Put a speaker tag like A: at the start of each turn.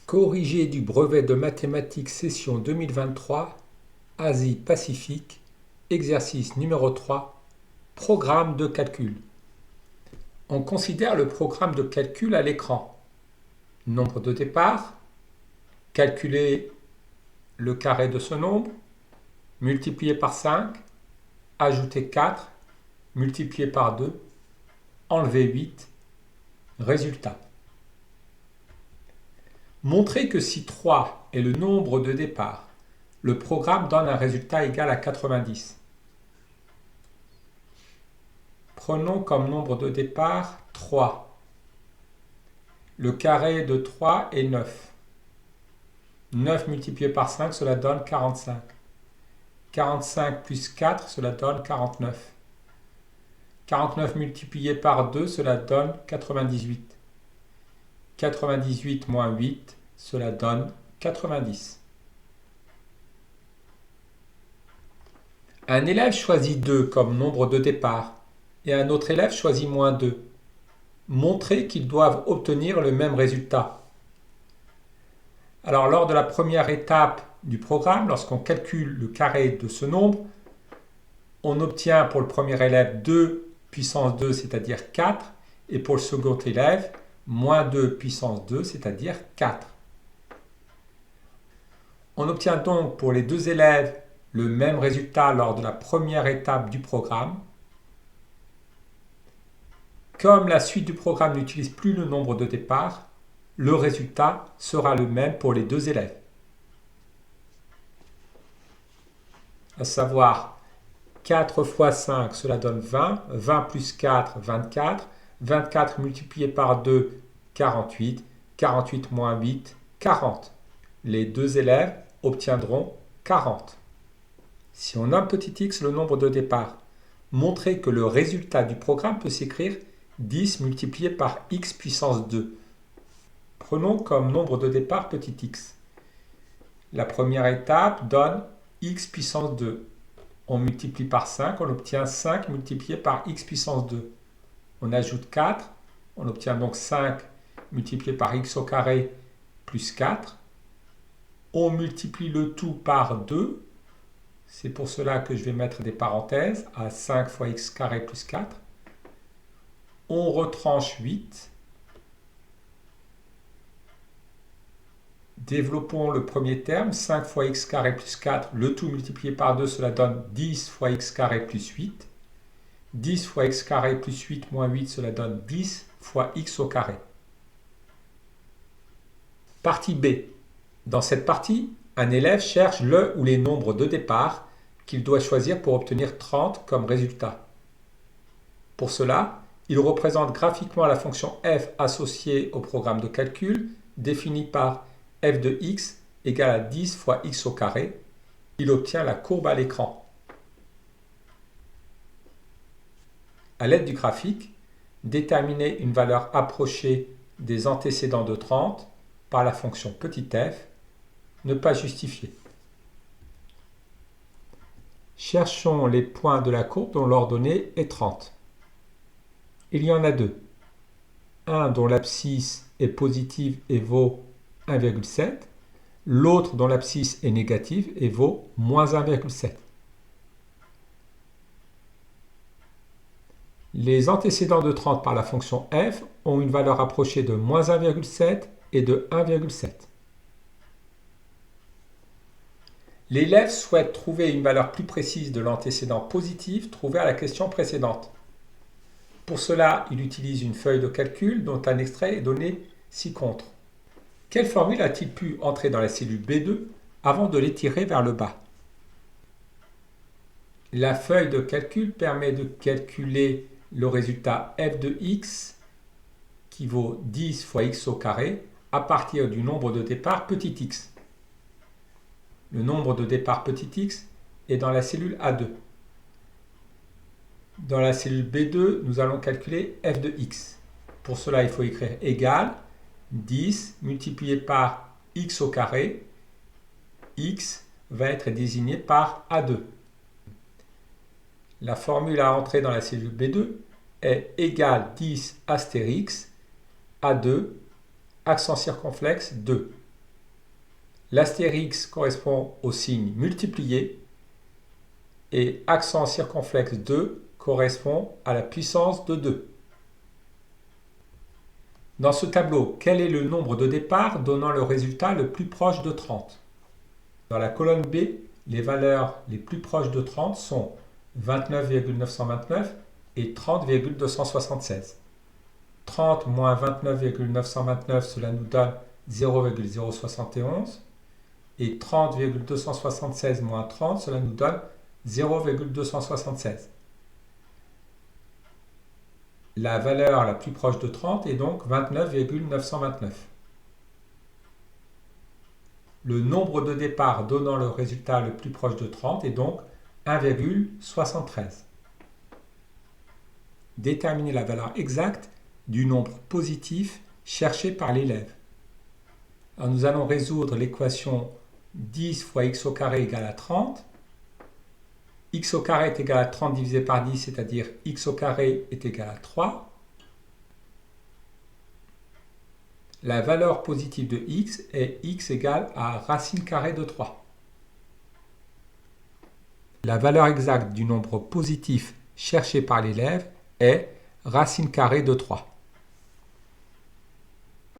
A: Corrigé du brevet de mathématiques session 2023, Asie-Pacifique, exercice numéro 3, programme de calcul. On considère le programme de calcul à l'écran. Nombre de départ, calculer le carré de ce nombre, multiplier par 5, ajouter 4, multiplier par 2, enlever 8, résultat. Montrer que si 3 est le nombre de départ, le programme donne un résultat égal à 90. Prenons comme nombre de départ 3. Le carré de 3 est 9. 9 multiplié par 5, cela donne 45. 45 plus 4, cela donne 49. 49 multiplié par 2, cela donne 98. 98 moins 8, cela donne 90. Un élève choisit 2 comme nombre de départ et un autre élève choisit moins 2. Montrez qu'ils doivent obtenir le même résultat. Alors, lors de la première étape du programme, lorsqu'on calcule le carré de ce nombre, on obtient pour le premier élève 2 puissance 2, c'est-à-dire 4, et pour le second élève, moins 2 puissance 2, c'est-à-dire 4. On obtient donc pour les deux élèves le même résultat lors de la première étape du programme. Comme la suite du programme n'utilise plus le nombre de départ, le résultat sera le même pour les deux élèves. À savoir 4 fois 5, cela donne 20. 20 plus 4, 24. 24 multiplié par 2, 48. 48 moins 8, 40. Les deux élèves obtiendront 40. Si on nomme petit x le nombre de départ, montrez que le résultat du programme peut s'écrire 10 multiplié par x puissance 2. Prenons comme nombre de départ petit x. La première étape donne x puissance 2. On multiplie par 5, on obtient 5 multiplié par x puissance 2. On ajoute 4, on obtient donc 5 multiplié par x au carré plus 4. On multiplie le tout par 2. C'est pour cela que je vais mettre des parenthèses à 5 fois x carré plus 4. On retranche 8. Développons le premier terme, 5 fois x carré plus 4, le tout multiplié par 2, cela donne 10 fois x carré plus 8. 10 fois x carré plus 8 moins 8, cela donne 10 fois x au carré. Partie B. Dans cette partie, un élève cherche le ou les nombres de départ qu'il doit choisir pour obtenir 30 comme résultat. Pour cela, il représente graphiquement la fonction f associée au programme de calcul, définie par f de x égale à 10 fois x au carré. Il obtient la courbe à l'écran. À l'aide du graphique, déterminez une valeur approchée des antécédents de 30 par la fonction petit f, ne pas justifier. Cherchons les points de la courbe dont l'ordonnée est 30. Il y en a deux. Un dont l'abscisse est positive et vaut 1,7. L'autre dont l'abscisse est négative et vaut moins 1,7. Les antécédents de 30 par la fonction f ont une valeur approchée de moins 1,7 et de 1,7. L'élève souhaite trouver une valeur plus précise de l'antécédent positif trouvé à la question précédente. Pour cela, il utilise une feuille de calcul dont un extrait est donné ci-contre. Quelle formule a-t-il pu entrer dans la cellule B2 avant de l'étirer vers le bas? La feuille de calcul permet de calculer le résultat f de x qui vaut 10 fois x au carré à partir du nombre de départ petit x. Le nombre de départ petit x est dans la cellule A2. Dans la cellule B2, nous allons calculer f de x. Pour cela, il faut écrire égal 10 multiplié par x au carré. X va être désigné par A2. La formule à entrer dans la cellule B2 est égal 10 astérix A2, accent circonflexe 2. L'astérix correspond au signe multiplié et accent circonflexe 2 correspond à la puissance de 2. Dans ce tableau, quel est le nombre de départ donnant le résultat le plus proche de 30? Dans la colonne B, les valeurs les plus proches de 30 sont 29,929 et 30,276. 30 moins 29,929, cela nous donne 0,071. Et 30,276 moins 30, cela nous donne 0,276. La valeur la plus proche de 30 est donc 29,929. Le nombre de départ donnant le résultat le plus proche de 30 est donc 1,73. Déterminer la valeur exacte du nombre positif cherché par l'élève. Alors nous allons résoudre l'équation 10 fois x au carré égale à 30. X au carré est égal à 30 divisé par 10, c'est-à-dire x au carré est égal à 3. La valeur positive de x est x égale à racine carrée de 3. La valeur exacte du nombre positif cherché par l'élève est racine carrée de 3.